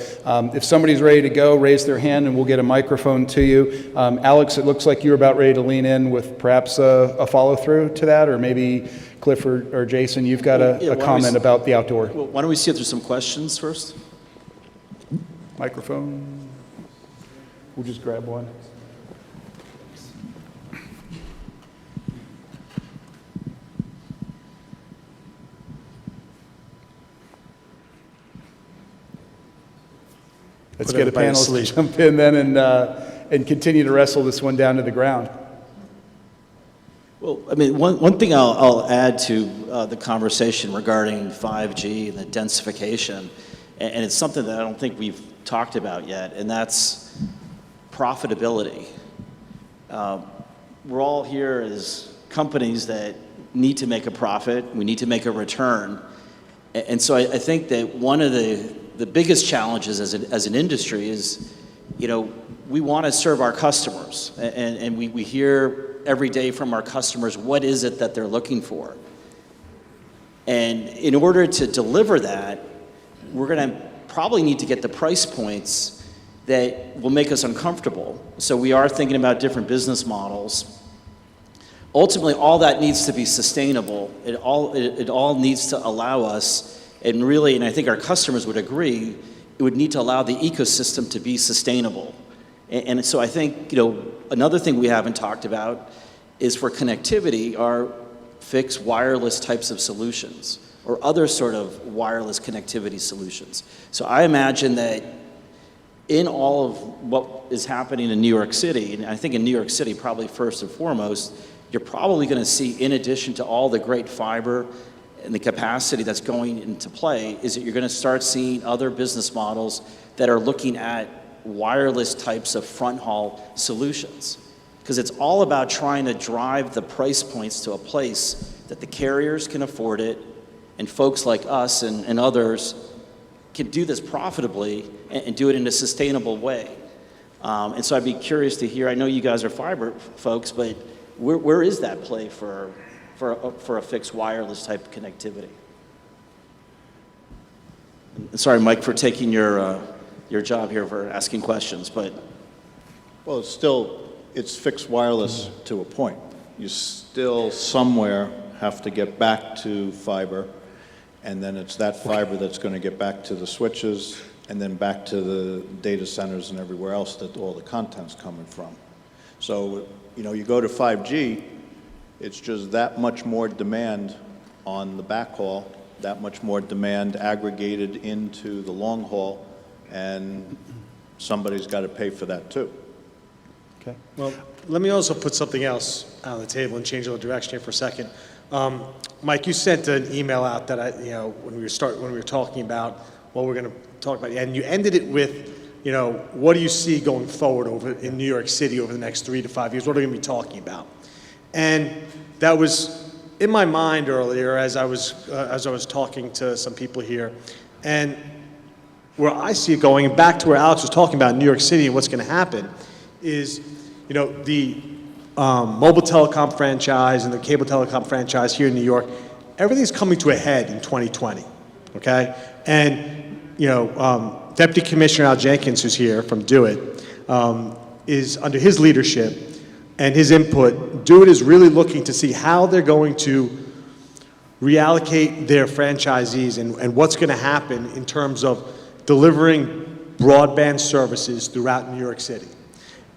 if somebody's ready to go, raise their hand and we'll get a microphone to you. Alex, it looks like you're about ready to lean in with perhaps a follow-through to that, or maybe Cliff or Jason, you've got a comment about the outdoor. Well, why don't we see if there's some questions first? Microphone. We'll just grab one. Let's get a panelist to jump in then and continue to wrestle this one down to the ground. Well, I mean, one thing I'll add to the conversation regarding 5G and the densification, and it's something that I don't think we've talked about yet, and that's profitability. We're all here as companies that need to make a profit. We need to make a return. And so I think that one of the biggest challenges as an industry is, we want to serve our customers, and we hear every day from our customers, what is it that they're looking for? And in order to deliver that, we're going to probably need to get the price points that will make us uncomfortable. So we are thinking about different business models. Ultimately, all that needs to be sustainable. It all needs to allow us, and I think our customers would agree, it would need to allow the ecosystem to be sustainable. And so I think, another thing we haven't talked about is for connectivity are fixed wireless types of solutions or other sort of wireless connectivity solutions. So I imagine that in all of what is happening in New York City, and I think in New York City probably first and foremost, you're probably going to see, in addition to all the great fiber and the capacity that's going into play, is that you're going to start seeing other business models that are looking at wireless types of front haul solutions. Because it's all about trying to drive the price points to a place that the carriers can afford it, and folks like us and others can do this profitably and do it in a sustainable way. And so I'd be curious to hear, I know you guys are fiber folks, but where is that play for a fixed wireless type connectivity? And sorry, Mike, for taking your job here for asking questions, but. Well, it's fixed wireless to a point. you still somewhere have to get back to fiber, and then it's that fiber that's going to get back to the switches, and then back to the data centers and everywhere else that all the content's coming from. So, you know, you go to 5G, it's just that much more demand on the backhaul, that much more demand aggregated into the long haul, and somebody's got to pay for that too. Okay. Well, let me also put something else on the table and change a little direction here for a second. Mike, you sent an email out that when we were talking about what we're going to talk about, and you ended it with, what do you see going forward in New York City over the next 3 to 5 years? What are we going to be talking about? And that was in my mind earlier as I was talking to some people here, and where I see it going, and back to where Alex was talking about New York City and what's going to happen, is the mobile telecom franchise and the cable telecom franchise here in New York, everything's coming to a head in 2020, okay? And, Deputy Commissioner Al Jenkins, who's here from Do It, is under his leadership and his input, Do It is really looking to see how they're going to reallocate their franchisees and what's going to happen in terms of delivering broadband services throughout New York City.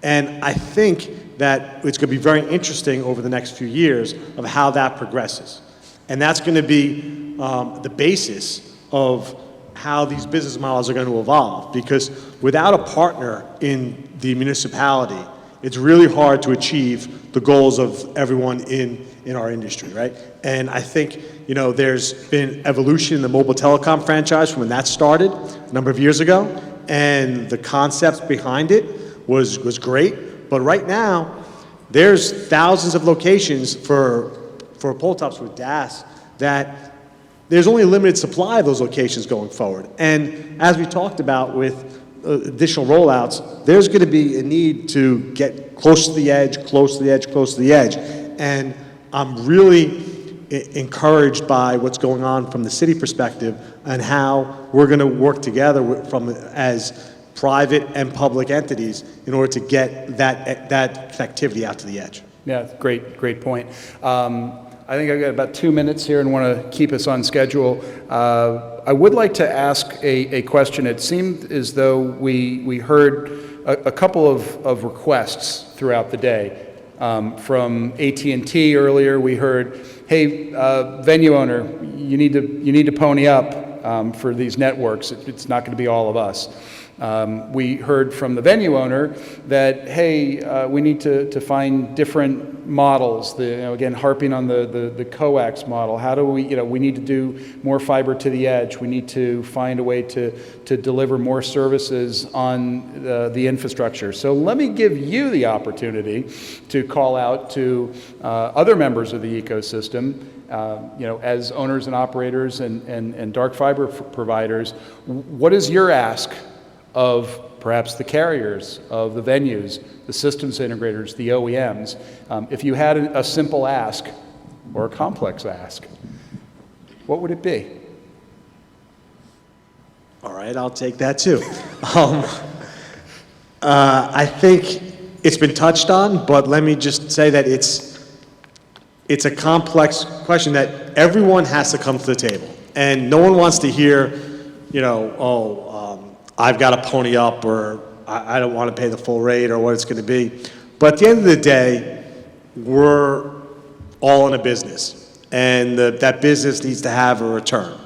And I think that it's going to be very interesting over the next few years of how that progresses. And that's going to be the basis of how these business models are going to evolve. Because without a partner in the municipality, it's really hard to achieve the goals of everyone in our industry, right? And I think, there's been evolution in the mobile telecom franchise from when that started a number of years ago. And the concepts behind it was great. But right now, there's thousands of locations for pole tops with DAS that there's only a limited supply of those locations going forward. And as we talked about with additional rollouts, there's going to be a need to get close to the edge, close to the edge, close to the edge. And I'm really encouraged by what's going on from the city perspective and how we're going to work together as private and public entities in order to get that connectivity out to the edge. Yeah, great point. I think I've got about 2 minutes here and want to keep us on schedule. I would like to ask a question. It seemed as though we heard a couple of requests throughout the day. From AT&T earlier, we heard, hey, venue owner, you need to pony up for these networks. It's not going to be all of us. We heard from the venue owner that, hey, we need to find different models, again, harping on the coax model. How do we need to do more fiber to the edge. We need to find a way to deliver more services on the infrastructure. So let me give you the opportunity to call out to other members of the ecosystem, as owners and operators and dark fiber providers. What is your ask of perhaps the carriers, of the venues, the systems integrators, the OEMs, if you had a simple ask or a complex ask, what would it be? All right, I'll take that too. I think it's been touched on, but let me just say that it's a complex question that everyone has to come to the table. And no one wants to hear, I've got to pony up, or I don't want to pay the full rate, or what it's going to be. But at the end of the day, we're all in a business, and that business needs to have a return.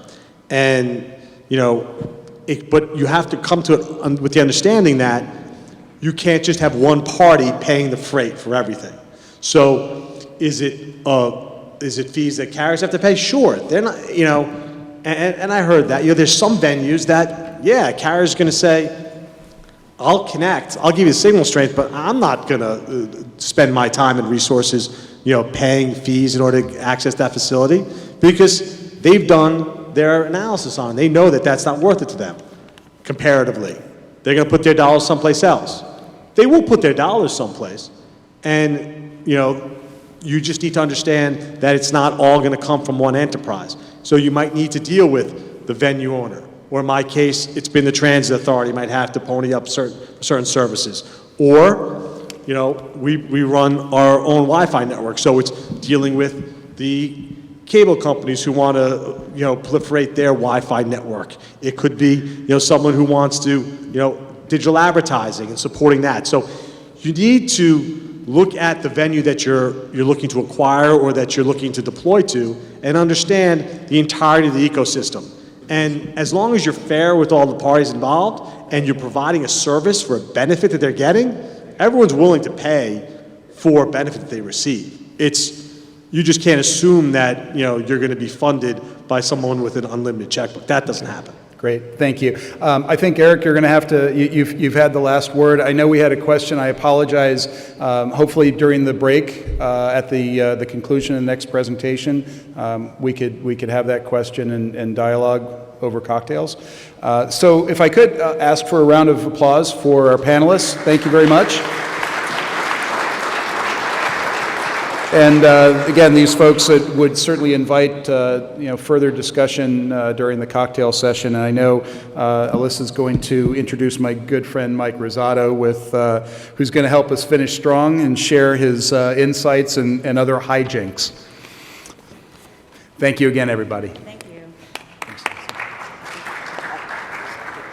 And, but you have to come to it with the understanding that you can't just have one party paying the freight for everything. So is it fees that carriers have to pay? Sure. They're not, and I heard that. There's some venues that, carrier's going to say, I'll connect, I'll give you signal strength, but I'm not going to spend my time and resources, paying fees in order to access that facility, because they've done their analysis on it. They know that that's not worth it to them, comparatively. They're going to put their dollars someplace else. They will put their dollars someplace, and, you just need to understand that it's not all going to come from one enterprise. So you might need to deal with the venue owner. Or in my case, it's been the transit authority might have to pony up certain services. Or we run our own Wi-Fi network, so it's dealing with the cable companies who want to, proliferate their Wi-Fi network. It could be, someone who wants to, digital advertising and supporting that. So you need to look at the venue that you're looking to acquire or that you're looking to deploy to and understand the entirety of the ecosystem. And as long as you're fair with all the parties involved and you're providing a service for a benefit that they're getting, everyone's willing to pay for a benefit that they receive. You just can't assume that you're going to be funded by someone with an unlimited checkbook. That doesn't happen. Great, thank you. I think, Eric, you're going to have to, you've had the last word. I know we had a question. I apologize. Hopefully during the break at the conclusion of the next presentation, we could have that question and dialogue over cocktails. So if I could ask for a round of applause for our panelists. Thank you very much. And again, these folks would certainly invite further discussion during the cocktail session. And I know Alyssa's going to introduce my good friend Mike Rosato, who's going to help us finish strong and share his insights and other hijinks. Thank you again, everybody. Thank you.